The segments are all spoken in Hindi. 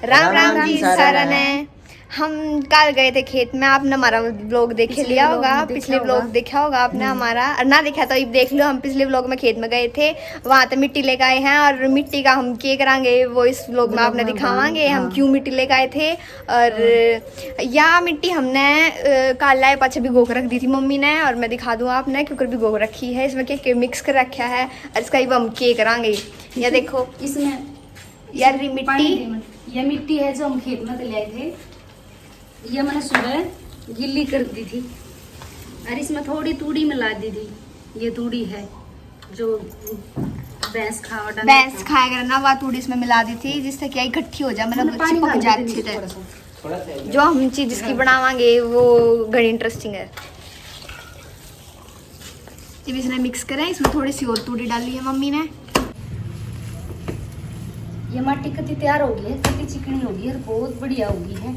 राम राम जी सारन है। हम कल गए थे खेत में, आपने हमारा ब्लॉग देखे लिया होगा, पिछले ब्लॉग देखा होगा आपने हमारा, और ना देखा तो अब देख लो। हम पिछले ब्लॉग में खेत में गए थे, वहाँ तो मिट्टी लेकर आए हैं और मिट्टी का हम क्या कराएंगे वो इस ब्लॉग में आपने दिखावांगे। हम क्यों मिट्टी लेकर आए थे और यह मिट्टी हमने कल लाए पाछे भिगो कर रख दी थी मम्मी ने, और मैं दिखा दूँ आपने क्योंकि भिगो कर रखी है। इसमें क्या मिक्स कर रखा है और इसका अब हम क्या कराएंगे। यह देखो इसमें यार मिट्टी, ये मिट्टी है जो हम खेत में ले आए थे। ये मैंने सुबह गिल्ली कर दी थी और इसमें थोड़ी तूड़ी मिला दी थी। ये तूड़ी है जो भैंस खाया करना, वह तूड़ी इसमें मिला दी थी जिससे क्या इकट्ठी हो जाए, मतलब चिपक जाए अच्छे से। जो हम चीज जिसकी बनावांगे वो बड़ी इंटरेस्टिंग है। जब इसने मिक्स करें, इसमें थोड़ी सी और तूड़ी डाली है मम्मी ने। ये माटी कति तैयार होगी है, कति चिकनी होगी और बहुत बढ़िया होगी है।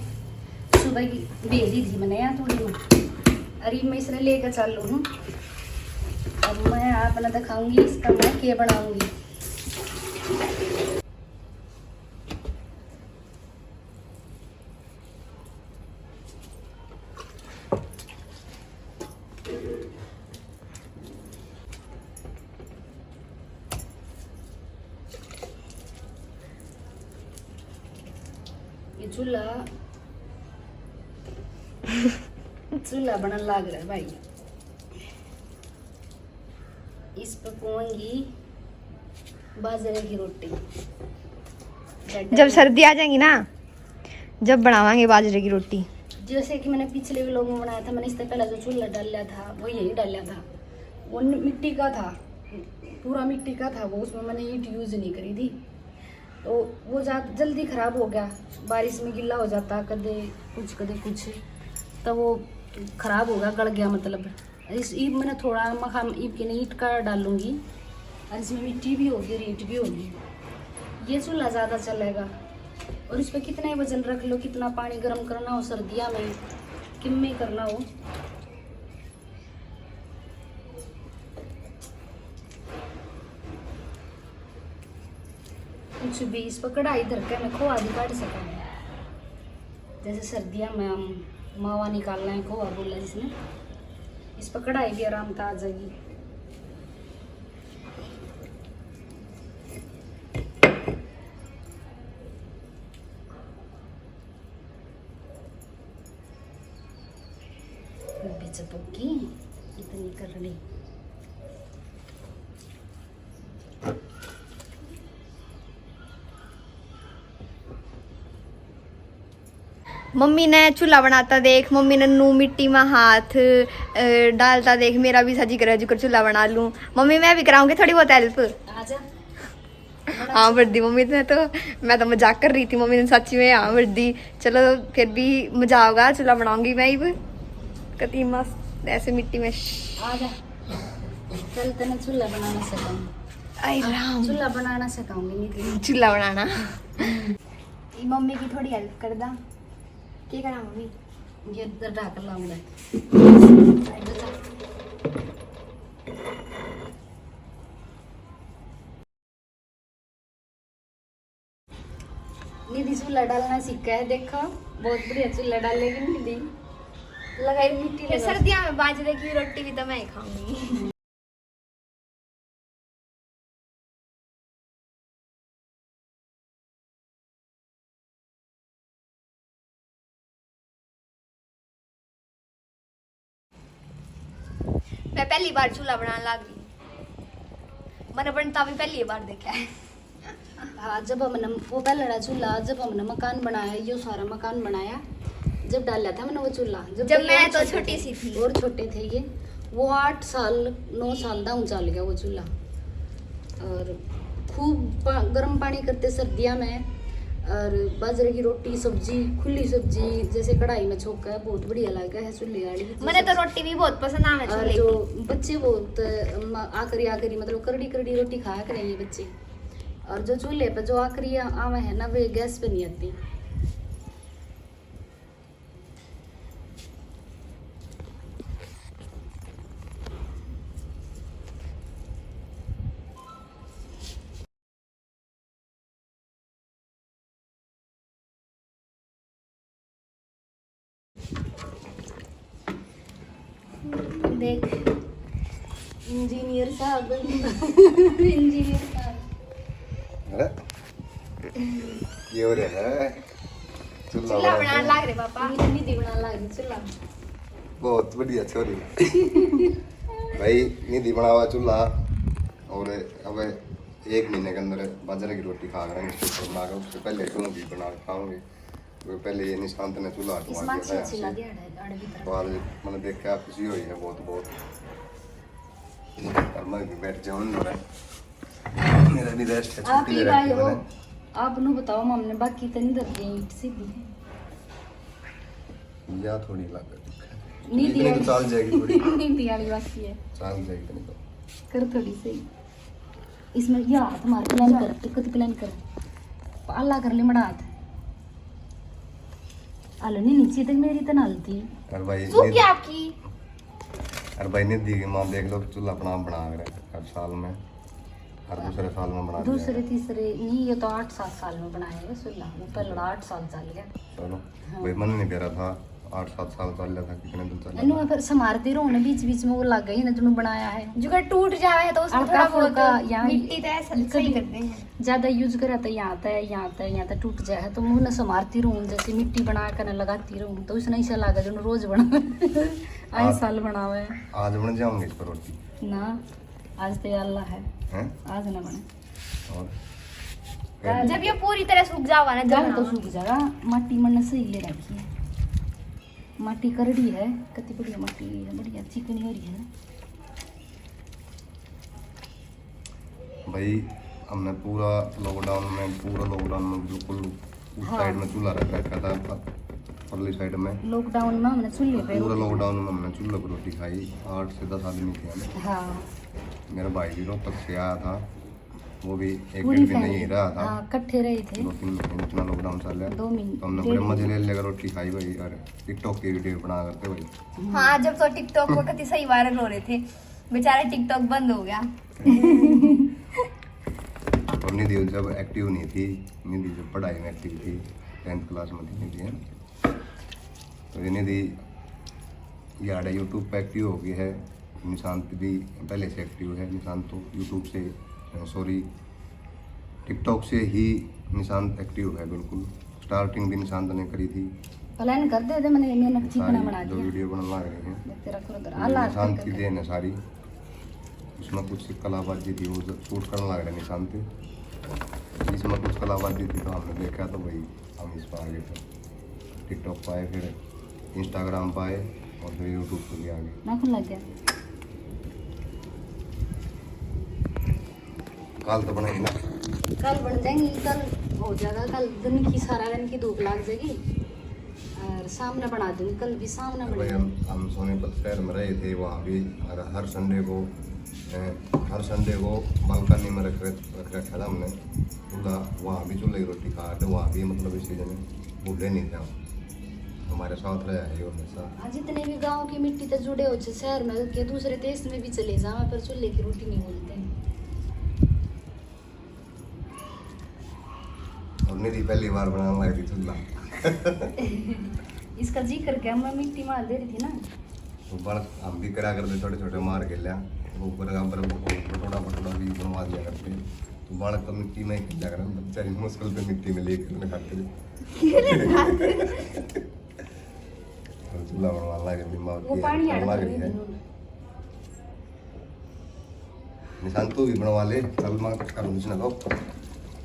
सुबह की भेज दी थी मैंने यहाँ थोड़ी में, अरे मैं इसने लेकर चल हूँ। अब मैं अपना दिखाऊंगी इसका मैं क्या बनाऊंगी। ये चूल्हा चूल्हा बनने लग रहा है भाई। इस पर पकाऊंगी बाजरे की रोटी। जब सर्दी आ जाएंगी ना, जब बनावांगे बाजरे की रोटी। जैसे कि मैंने पिछले व्लॉग में बनाया था, मैंने इससे पहले जो चूल्हा डाला था वो यही डाला था। वो मिट्टी का था, पूरा मिट्टी का था वो, उसमें मैंने ईंट यूज नहीं करी थी। तो वो जल्दी खराब हो गया, बारिश में गिल्ला हो जाता, कदे कुछ तो वो खराब हो गया, गड़ गया। मतलब इस ईब मैंने थोड़ा मखान ईब के ईंट का डालूंगी और इसमें मिट्टी भी होगी और ईंट भी होगी। ये चूल्हा ज़्यादा चलेगा और इस पर कितना ही वजन रख लो, कितना पानी गर्म करना हो सर्दियों में, किम में करना हो। कुछ भी इस पर कढ़ाई धर के मैं खोआ भी काट सका। जैसे सर्दियों में हम मावा निकालना है, खोआ बोला जिसने, इस पर कढ़ाई भी आराम से आ जाएगी। चपकी इतनी कर ली। मम्मी ने चूल्हा बनाता देख, मम्मी ने नू मिट्टी में हाथ डालता देख, मेरा भी सजी कर चूल्हा बना लूं। मम्मी मैं भी कराऊंगी थोड़ी बहुत हेल्प। आजा। हाँ वर्दी मम्मी ने तो, मैं तो मजाक कर रही थी, मम्मी ने सच्ची में हाँ वर्दी। चलो फिर भी मजा होगा, चूल्हा बनाऊंगी मैं भी कति मस्त ऐसे मिट्टी में। आजा चल तेने चूल्हा बनाना सिखाऊंगी। चूल्हा बनाना सिखाऊंगी। चूल्हा बनाना मम्मी की थोड़ी हेल्प कर दा। क्या करा मम्मी? ये इधर ढाकर लाऊंगा। निधि चूल्हा डालना सीखा है, देखो बहुत बढ़िया चूल्हा डालेगी निधि। लगाई मिट्टी। सर्दियों में बाजरे की रोटी भी तो मैं खाऊंगी। मैं पहली बार चूल्हा बनाने लग गई, मैंने बनता भी पहली बार देखा है। हाँ, जब हमने वो पहला चूल्हा, जब हमने मकान बनाया, ये सारा मकान बनाया, जब डाला था मैंने वो चूल्हा, जब मैं तो छोटी सी थी और छोटे थे ये, वो 8 साल 9 साल दाऊं चल गया वो चूल्हा। और खूब गर्म पानी करते सर्दियों में, और बाजरे की रोटी सब्जी, खुली सब्जी जैसे कढ़ाई में छोका है, बहुत बढ़िया लगा है चूल्हे वाली। मैंने तो रोटी भी बहुत पसंद आवे चूल्हे की। जो बच्चे बहुत आखिरी मतलब करड़ी रोटी खाया करेंगे बच्चे, और जो चूल्हे पे जो आखिरी आवे है ना, वे गैस पे नहीं आती। देख इंजीनियर साहब इंजीनियर साहब अरे ये हो रहा है चूल्हा चूल्हा बनाने लाग रहे पापा। निधि बना लग चूल्हा बहुत बढ़िया छोरी भाई निधि बना हुआ चूल्हा। और अब 1 महीने के अंदर बाजरे की रोटी खा रहे हैं इसके ऊपर बना कर। उससे पहले दोनों भी बना के खाओगे। तो पहले ये निशांत ने चूल्हा इस हटवा माछ दिया अच्छी था लगी है अड़बी तो आज मैंने देख के खुशी हुई है बहुत बहुत। और मैं भी बैठ जाऊँ मेरा भी रेस्ट है आप छुट्टी ही ले भाई रखी हो मैंने। आप नु बताओ हमने बाकी तो नहीं दर गई ईट सीधी है या थोड़ी लग नींद इतनी तो चाल जाएगी थोड़ी नींद वाली बाकी है चाल जाएगी इतनी तो। कर थोड़ी सी इसमें या हाथ मार प्लान कर टिकट प्लान कर अल्लाह कर ले मड़ा हाथ आलो नहीं नीचे तक मेरी तो नालती और भाई सूख गया आपकी। और भाई निधि की माँ देख लो चूल्हा अपना बना रहे हर साल में हर दूसरे साल में बना दूसरे तीसरे नहीं ये तो 8-7 साल में बनाया है सुल्ला वो पहले 8 साल चल गया चलो भाई मन नहीं दे रहा था 8-7 साल चल रहा था कितने दिन चल इन्हों रहा फिर समारती रहो ने बीच बीच में वो लग गई ना जो बनाया है जो अगर टूट जाए तो उसको हल्का थोड़ा फुल्का बहुत यहाँ मिट्टी तो ऐसा सही करते हैं। ज्यादा यूज करा तो यहाँ आता है यहाँ आता है यहाँ तक टूट जाए तो मुँह न संभारती रहूँ जैसे मिट्टी बना कर न लगाती रहूँ तो उसने ऐसा लगा जो रोज बना आई साल बना हुआ है आज बन जाऊंगे इस पर रोटी ना आज तो ये अल्लाह है हैं आज ना बने और जब ये पूरी तरह सूख जाओगा ना जल जब तो सूख जाएगा माटी मन सही ले रखी है माटी करड़ी है कति बढ़िया माटी है बढ़िया चिकनी हो रही है भाई हमने पूरा लॉकडाउन में बिल्कुल उस हाँ। साइड में चूल्हा रख रखा था परली साइड में। लॉकडाउन में हमने चूल्हे पे पूरा लॉकडाउन में हमने चूल्हे पर रोटी खाई 8 से 10 आदमी थे हम। हाँ मेरा भाई भी रोहतक से आया था वो भी एक पूरी डेढ़ दिन फैमिली नहीं रहा था। हाँ इकट्ठे रहे थे 2-3 महीने इतना लॉकडाउन चल रहा 2 महीने तो हमने बड़े मजे ले लेकर रोटी खाई भाई। और टिकटॉक की वीडियो बना करते भाई। हाँ जब तो टिकटॉक वो कितनी सही वायरल हो रहे थे बेचारे टिकटॉक बंद हो गया। और निधि जब एक्टिव नहीं थी निधि जब पढ़ाई में एक्टिव थी 10th क्लास में थी निधि है तो ये निधि यार यूट्यूब पे एक्टिव हो गई है। निशांत भी पहले से एक्टिव है। निशांत तो यूट्यूब से सॉरी टिकटॉक से ही निशांत एक्टिव है बिल्कुल। स्टार्टिंग भी निशांत ने करी थी प्लान कर दे मैंने चिकना बना जो दिया वीडियो बनने लग रही है तेरा खुद तो निशांत की देन है सारी। उसमें कुछ कलाबाजी थी वो शूट करने लग रहा है निशांत इसमें कुछ कलाबाजी थी तो हमने देखा तो भाई हम इस पर आ गए थे। टिकटॉक पाए फिर इंस्टाग्राम पाए और फिर यूट्यूब पे भी आ गए। नाखून लग गया कल तो बनाएंगे ना कल बन जाएंगी कल हो जाएगा कल दिन की सारा दिन की धूप लग जाएगी और सामने बना दूंगी कल भी सामने भाई बनेगी। हम सोनीपत शहर में रहे थे वहाँ भी हर संडे को बालकनी में रख रखा था हमने पूरा। वहाँ भी चूल्हे की रोटी खा रहे वहाँ भी मतलब इस सीजन में भूले नहीं थे हम। हमारे साथ रहा है ये हमेशा। हाँ जितने भी गांव की मिट्टी से जुड़े हो शहर में के दूसरे देश में भी चले जाओ पर चूल्हे की रोटी नहीं बोलते हैं। और निधि पहली बार बनाने लगी थी चूल्हा इसका जिक्र क्या मैं मिट्टी मार दे रही थी ना तो बड़ हम भी करा करते छोटे छोटे मार के लिया ऊपर बटोड़ा भी बनवा दिया करते तो बड़ तो मिट्टी में ही खेला कर बेचारी मुश्किल पे मिट्टी में लेकर खाते और चूल्हा बनवा लगे दिमाग वो पानी लग रही है। निशांत तू भी बनवा ले चल मैं करूँ कुछ ना लो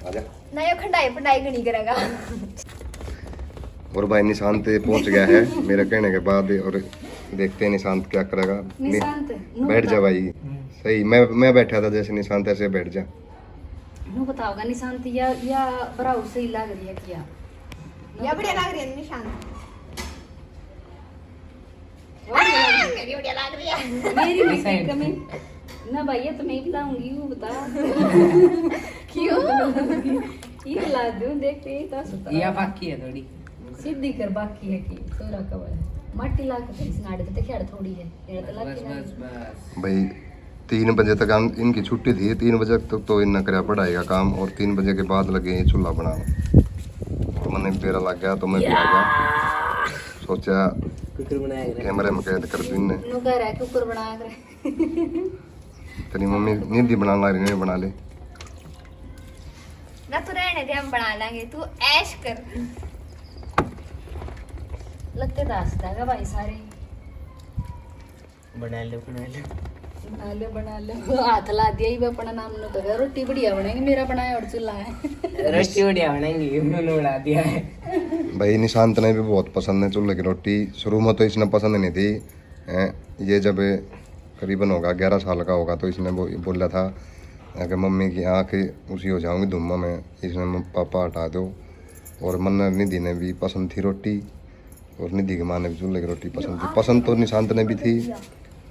आजा। ना ये खंडाई पंडाई नहीं करेगा। और भाई निशांत पहुंच गया है मेरे कहने के बाद और देखते हैं निशांत क्या करेगा। निशांत बैठ जा भाई सही मैं बैठा था जैसे निशांत ऐसे बैठ जा। नु बताओगा निशांत या बराउ सही लग रही है क्या या बढ़िया लग रही है निशान मेरी बढ़िया लग रही है। मेरी भी कमी ना भाई ये तो मैं भी लाऊंगी वो बता क्यों ये ला दूं देखते ही तो सुता या बाकी है थोड़ी सीधी कर बाकी है कि सोरा कब है माटी ला के इस नाड़े तो खेड़ थोड़ी है ये तो बस लगी बस ना बस भाई 3 बजे तक इनकी छुट्टी थी 3 बजे तक तो इन्हें कराया पढ़ाई का काम और 3 बजे के बाद लगे ये चूल्हा बनाना। तो मैंने मेरा लग गया तो मैं भी आ गया सोचा कुकर बनाया कर कैमरे में कैद कर दी ने नु कह रहा है कुकर बना कर तेरी मम्मी नींदी बना ला रही नहीं बना ले ना तू रहने दे, हम बना लेंगे, तू ऐश कर। लगते दासता का भाई सारे बना ले बना ले हाथ ला दिया ही अपना नाम न तो रोटी बढ़िया बनाएंगे, मेरा बनाया और चूल्हा है रोटी बढ़िया बनाएंगे, मैंने बना दिया है। भाई निशांत ने भी बहुत पसंद है चूल्हे की रोटी। शुरू में तो इसने पसंद नहीं थी, ये जब करीबन होगा 11 साल का होगा तो इसने बोला था कि मम्मी की आँख उसी हो जाऊंगी धुम्मा में, इसने पापा हटा दो। और मन्ना निधि ने भी पसंद थी रोटी, और निधि की माँ ने भी चूल्हे की रोटी पसंद थी। पसंद तो निशांत ने भी थी,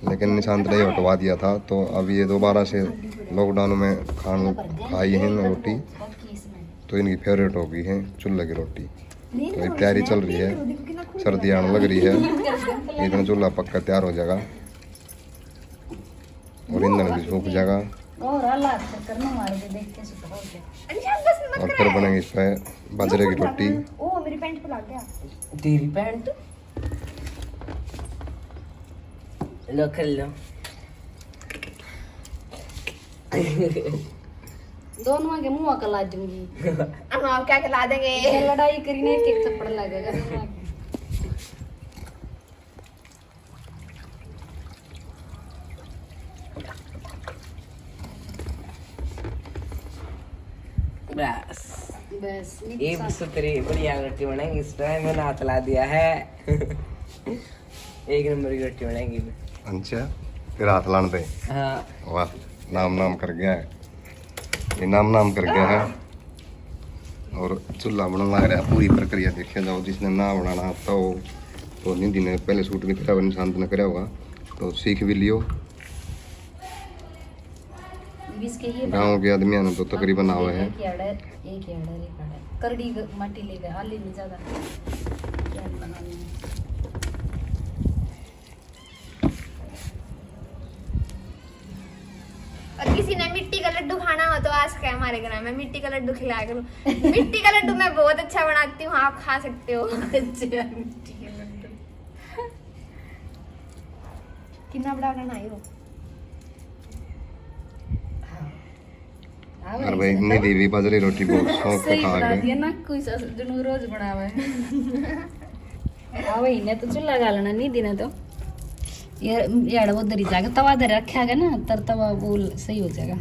लेकिन निशांत ने हटवा दिया था। तो अब ये दोबारा से लॉकडाउन में खाई है ना रोटी, तो इनकी फेवरेट हो गई है चूल्हे की रोटी। तो एक तैयारी चल रही है, सर्दी आने लग रही है, इतना चूल्हा पक्का तैयार हो जाएगा और ईंधन भी सूख जाएगा और हालात करना मार के देख के सुपर हो गया। और फिर बनेगी इस पर बाजरे की रोटी। ओ मेरी पैंट को लग गया। तेरी पैंट लो कर लो। दोनों के मुंह का ला दूंगी। हम आप क्या खिला देंगे? ये लड़ाई करी ने एक थप्पड़ लगेगा। बस ये सुतरी बढ़िया रोटी बनाएंगे, इस पर मैंने हाथ ला दिया है। एक नंबर की रोटी बनाएंगे। अच्छा फिर हाथ लाने पे। हाँ वाह, नाम कर गया है ये, नाम कर गया है। और चूल्हा बनने लग रहा है, पूरी प्रक्रिया देखा जाओ। जिसने ना बनाना आता हो तो निधि ने पहले शूट भी करा, निशांत ने करा होगा तो सीख भी लियो। गाँव के आदमी ने तो तकरीबन आवे है। करड़ी माटी ले गए, हाली नहीं ज्यादा क्या बनानी है। और किसी ने मिट्टी का लड्डू खाना हो तो आज क्या हमारे घर में मिट्टी का लड्डू खिलाया करूँ। मिट्टी का लड्डू मैं बहुत अच्छा बनाती हूँ, आप खा सकते हो। अच्छा मिट्टी के लड्डू कितना बड़ा बनाई हो। और भाई निधि भी बाजरे रोटी बहुत शौक से सही खा बना रहे। दिया ना, कोई जनू रोज बनावे हाँ वही ने तो चूल्हा गालना नहीं देना तो यार वो दरी जाएगा, तवा दर रखा गया ना तर तवा वो सही हो जाएगा।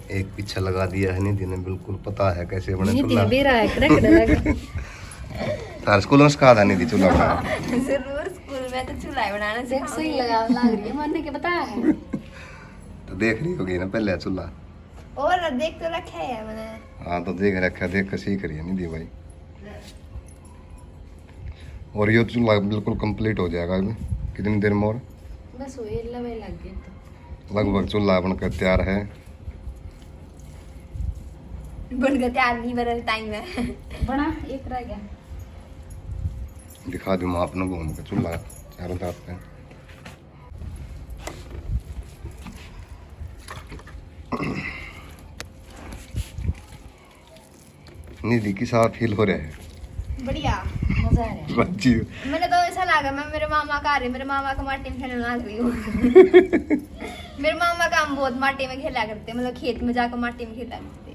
एक पीछा लगा दिया है निधि ने, बिल्कुल पता है कैसे बने ये चूल्हा। दे रहा है क्रैक लगा। तार स्कूल में सिखा था निधि चूल्हा बनाना। जरूर स्कूल में तो चूल्हा बनाना देख सही लगा लग रही है, मानने के बताया है। तो देख रही होगी ना पहले चूल्हा। और देख तो रखा है मैंने। हाँ तो देख रखा, देख कर सीख रही है निधि भाई। और ये चूल्हा बिल्कुल कंप्लीट हो जाएगा अभी कितनी देर में और? बस वो ये लवे लग गए तो लगभग चूल्हा बनकर तैयार है। बनकर तैयार नहीं बना टाइम है। बना एक रह गया। दिखा दूँ मैं आपने घूम के चूल्हा चारों तरफ पे। निधि की साथ फील हो रहा है, बढ़िया मजा आ रहा है। बच्ची मैंने तो ऐसा लगा मैं मेरे मामा का आ रही, मेरे मामा का माटी में खेलने लग रही हूँ। मेरे मामा का हम बहुत माटी में खेला करते, मतलब खेत में जाकर माटी में खेला करते।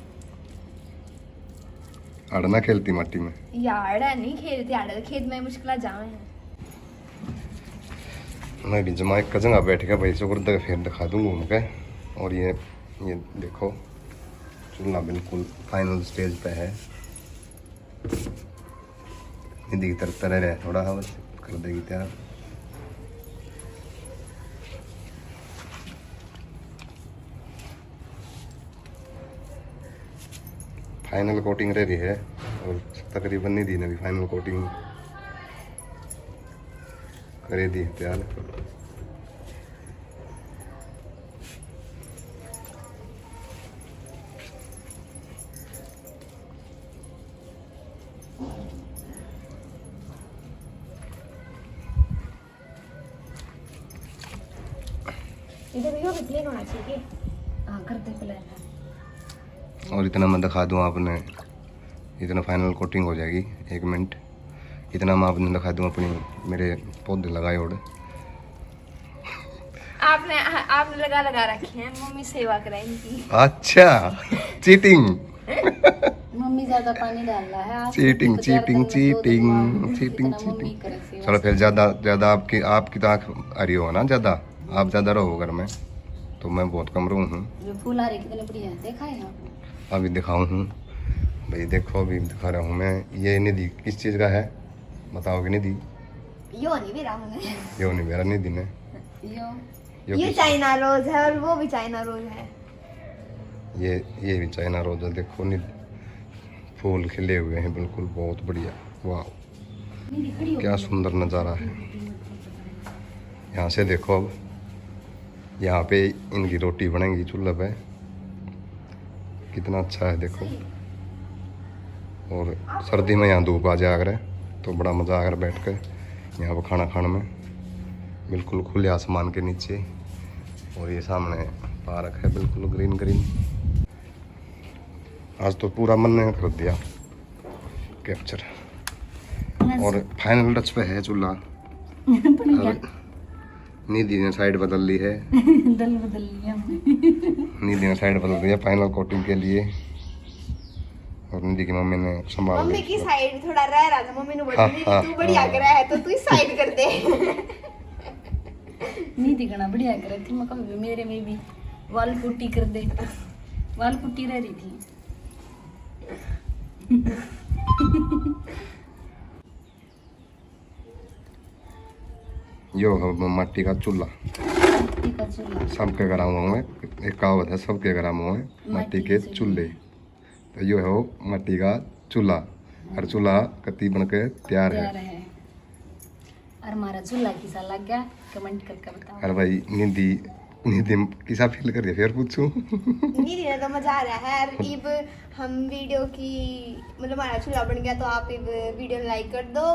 अड़ना खेलती माटी में यार नहीं खेलते, आड़े खेत में मुश्किल जावे हैं। मैं भी जमा एक जगह बैठ के भाई शुक्र फिर दिखा दूँ घूम के। और ये देखो चूल्हा बिल्कुल फाइनल स्टेज पे है। निधि की तरफ तरह रहे थोड़ा बस कर देगी तैयार। फाइनल कोटिंग रही है और तकरीबन निधि ने भी फाइनल कोटिंग करे दी तैयार। इधर भी प्लेन होना चाहिए। हाँ कर दे प्लान। और इतना मैं दिखा दूँ आपने, इतना फाइनल कोटिंग हो जाएगी 1 मिनट, इतना मैं आपने दिखा दूँ अपनी मेरे पौधे लगाए उड़। आपने लगा रखे हैं, मम्मी सेवा कराएंगी इनकी। अच्छा चीटिंग मम्मी ज्यादा पानी डाल रहा है। Cheating cheating cheating cheating mummy cheating. करे सेवा। चलो फिर ज़्यादा आपकी तो आँख हरी हो ना, ज़्यादा आप ज़्यादा रहो घर में, तो मैं बहुत कम रहूँ हूँ। जो फूल आ रहे कितने बढ़िया है, देखा है आपने? अभी दिखाऊँ हूँ भाई, देखो अभी दिखा रहा हूँ मैं। ये निधि किस चीज़ का है बताओगे निधि? यो नहीं मेरा हूँ यो नहीं मेरा निधि ने, यो ये किस- चाइना रोज है और वो भी चाइना रोज है। ये भी चाइना रोज है। देखो निधि फूल खिले हुए हैं बिल्कुल, बहुत बढ़िया। वाह क्या सुंदर नज़ारा है। यहाँ से देखो, अब यहाँ पे इनकी रोटी बनेगी चूल्हे पे, कितना अच्छा है देखो। और सर्दी में यहाँ धूप आ जाया करे तो बड़ा मज़ा आकर बैठ कर यहाँ पर खाना खाने में, बिल्कुल खुले आसमान के नीचे। और ये सामने पार्क है बिल्कुल ग्रीन ग्रीन। आज तो पूरा मन ने कर दिया कैप्चर। और फाइनल टच पे है चूल्हा। अब निधि ने साइड बदल ली है, दल बदल लिया हमने। निधि ने साइड बदल दिया फाइनल कोटिंग के लिए। और निधि की मम्मी ने संभाल मम्मी ली। की साइड थोड़ा रह रहा था, मम्मी ने हाँ, बोली हाँ, तू बढ़िया कर रहा है तो तू साइड कर दे। नहीं दिखना बढ़िया कर रही थी। मैं कभी मेरे में भी वाल पुट्टी कर दे, वाल पुट्टी रह रही थी। यो है मट्टी का चूल्हा, मिट्टी का चूल्हा। सबके घर मुँह में एक कहावत है, सबके घर मुँह में मट्टी के चूल्हे। तो यो है वो मट्टी का चूल्हा, हर चूल्हा कत्ती बन के तैयार तैयार है। है। और हमारा चूल्हा किसा लग गया कमेंट करके बताओ। अरे भाई निधि किसा फील कर रही है फिर पूछूं? नहीं तो मजा आ रहा है। और इब हम वीडियो की मतलब हमारा चूल्हा बन गया तो आप इब वीडियो लाइक कर दो,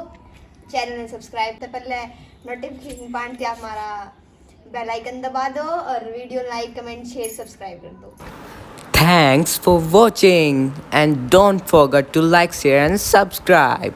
चैनल ने सब्सक्राइब तो पहले नोटिफिकेशन पांच आप हमारा बेल आइकन दबा दो और video like comment share subscribe कर दो। Thanks for watching and don't forget to like, share and subscribe.